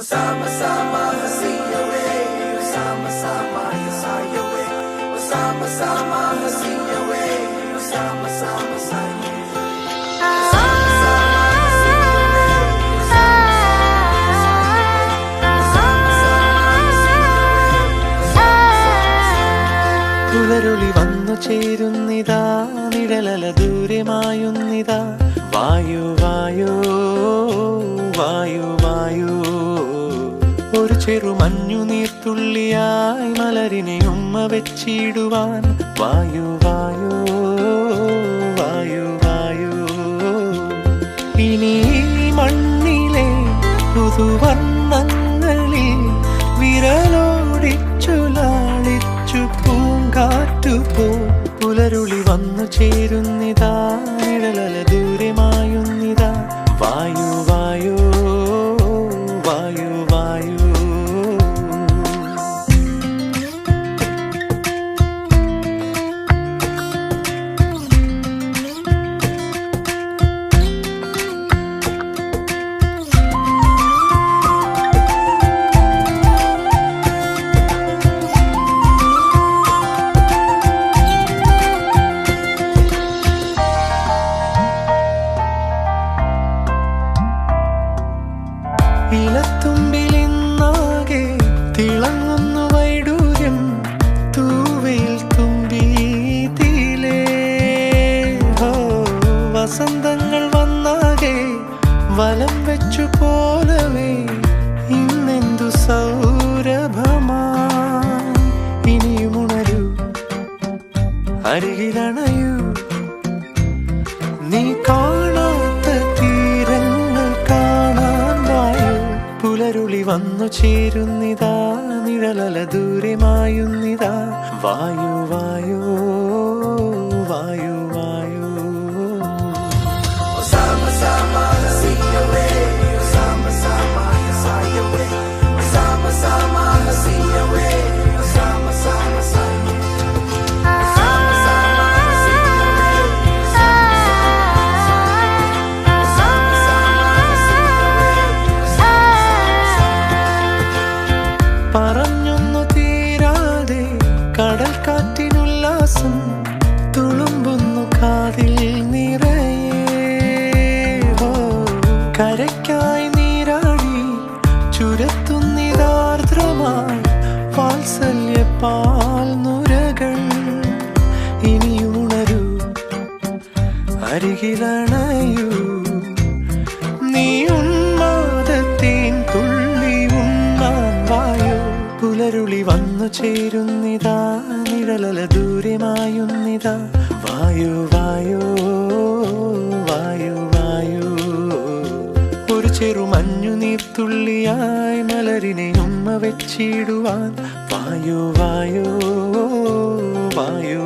Sama-sama hasiyawe, sama-sama yasayawe, sama-sama hasiyawe, sama-sama sayawe. പുലരുളി വന്നു ചേരുന്നിതാ, നിഴലല ദൂരമായുന്നിതാ. വായു വായോ വായു വായോ, ഒരു ചെറുമഞ്ഞു നീർത്തുള്ളിയായി മലരിനെ ഉമ്മ വെച്ചിടുവാൻ. വായു വായോ വായു വായോ, ഇനി മണ്ണിലെ പുതുവർണ്ണങ്ങളിൽ വിരലോടിച്ചു ലാളിച്ചു പൂങ്കാറ്റുപോ. പുലരുളി വന്നു ചേരുന്നിതാ, നിഴലല ദൂരമായുന്നിതാ. വായു വായോ വായു വായു. ഇലത്തുമ്പിലിന്നാകെ തിളങ്ങുന്നു വൈഡൂര്യം, തൂവയിൽ തുമ്പി തീലേ. വസന്തങ്ങൾ വന്നാകെ വലം വെച്ചു പോലവേ, ഇന്നെന്തു സൗരഭമാ. ഇനിയുമുണരൂ, അരികിലണയൂ, നീ കാണാത്ത തീരങ്ങൾ കാണാൻ വായു. പുലരുളി വന്നു ചേരുന്നിതാ, നിഴലല ദൂരമായുന്നിതാ. വായു വായോ വായു വായോ. Sama-sama hasiyawe, sama-sama yasayawe, sama-sama hasiyawe, sama-sama sayawe. പറഞ്ഞൊന്നു തീരാതെ കടൽ കാറ്റിനുല്ലാസം തുളുമ്പുന്നു കാതിൽ നിറയെ. കരയ്ക്കായി നീരാടി ചുരത്തുന്നിതാർദ്രമായി വാത്സല്യ പാൽനുരകൾ. ഇനിയുണരൂ, അരികിലണയൂ, നീ ഉന്മാദത്തിൻ തുള്ളി ഉണ്ണാൻ വായോ. പുലരുളി വന്നു ചേരുന്നിതാ, നിഴലല ദൂരമായുന്നിതാ. വായോ വായോ വായോ വായോ, ഒരു ചെറുമഞ്ഞു നീർത്തുള്ളിയായി മലരിനെ ഉമ്മ വെച്ചിടുവാൻ. വായോ വായോ വായോ.